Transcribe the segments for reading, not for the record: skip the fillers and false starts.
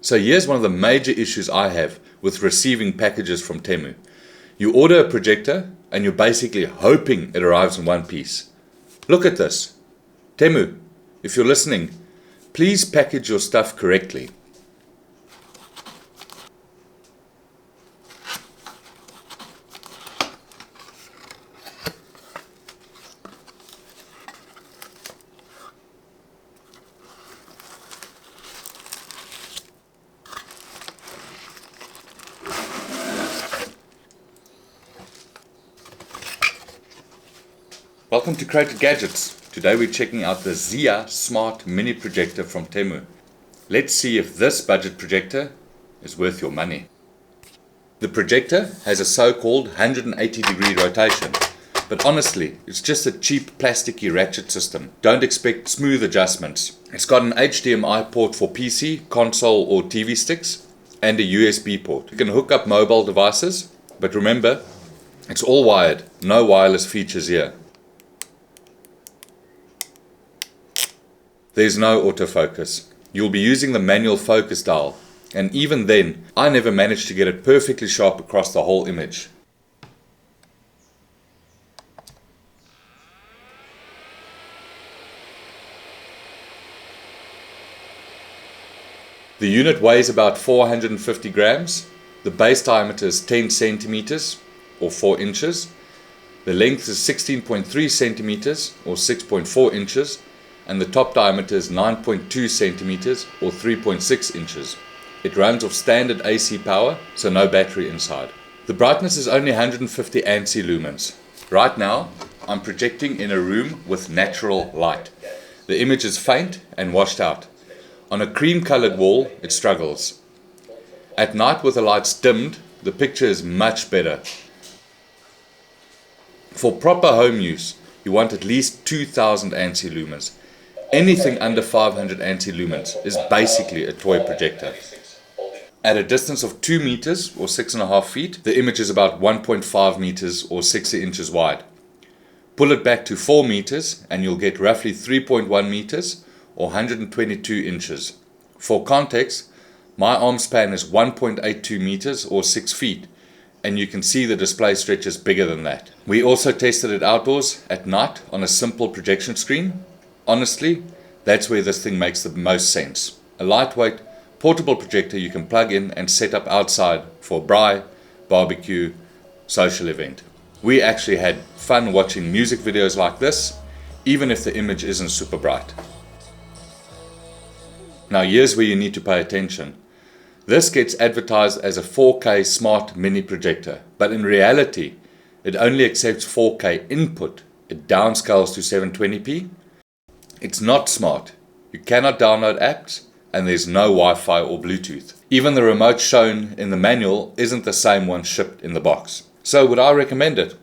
So here's one of the major issues I have with receiving packages from Temu. You order a projector and you're basically hoping it arrives in one piece. Look at this. Temu, if you're listening, please package your stuff correctly. Welcome to Created Gadgets. Today we're checking out the XYA Smart Mini Projector from Temu. Let's see if this budget projector is worth your money. The projector has a so-called 180-degree rotation, but honestly, it's just a cheap plasticky ratchet system. Don't expect smooth adjustments. It's got an HDMI port for PC, console or TV sticks, and a USB port. You can hook up mobile devices, but remember, it's all wired, no wireless features here. There's no autofocus. You'll be using the manual focus dial, and even then, I never managed to get it perfectly sharp across the whole image. The unit weighs about 450 grams, the base diameter is 10 centimeters or 4 inches, the length is 16.3 centimeters or 6.4 inches, and the top diameter is 9.2 centimeters or 3.6 inches. It runs off standard AC power, so no battery inside. The brightness is only 150 ANSI lumens. Right now, I'm projecting in a room with natural light. The image is faint and washed out. On a cream-colored wall, it struggles. At night with the lights dimmed, the picture is much better. For proper home use, you want at least 2000 ANSI lumens. Anything under 500 ANSI lumens is basically a toy projector. At a distance of 2 meters or 6.5 feet, the image is about 1.5 meters or 60 inches wide. Pull it back to 4 meters and you'll get roughly 3.1 meters or 122 inches. For context, my arm span is 1.82 meters or 6 feet, and you can see the display stretches bigger than that. We also tested it outdoors at night on a simple projection screen. Honestly, that's where this thing makes the most sense. A lightweight, portable projector you can plug in and set up outside for a braai, barbecue, social event. We actually had fun watching music videos like this, even if the image isn't super bright. Now here's where you need to pay attention. This gets advertised as a 4K Smart Mini Projector, but in reality, it only accepts 4K input. It downscales to 720p. It's not smart. You cannot download apps, and there's no Wi-Fi or Bluetooth. Even the remote shown in the manual isn't the same one shipped in the box. So would I recommend it?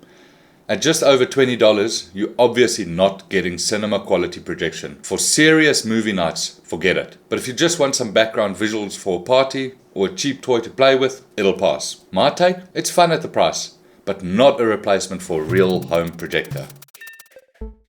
At just over $20, you're obviously not getting cinema quality projection. For serious movie nights, forget it. But if you just want some background visuals for a party or a cheap toy to play with, it'll pass. My take? It's fun at the price, but not a replacement for a real home projector.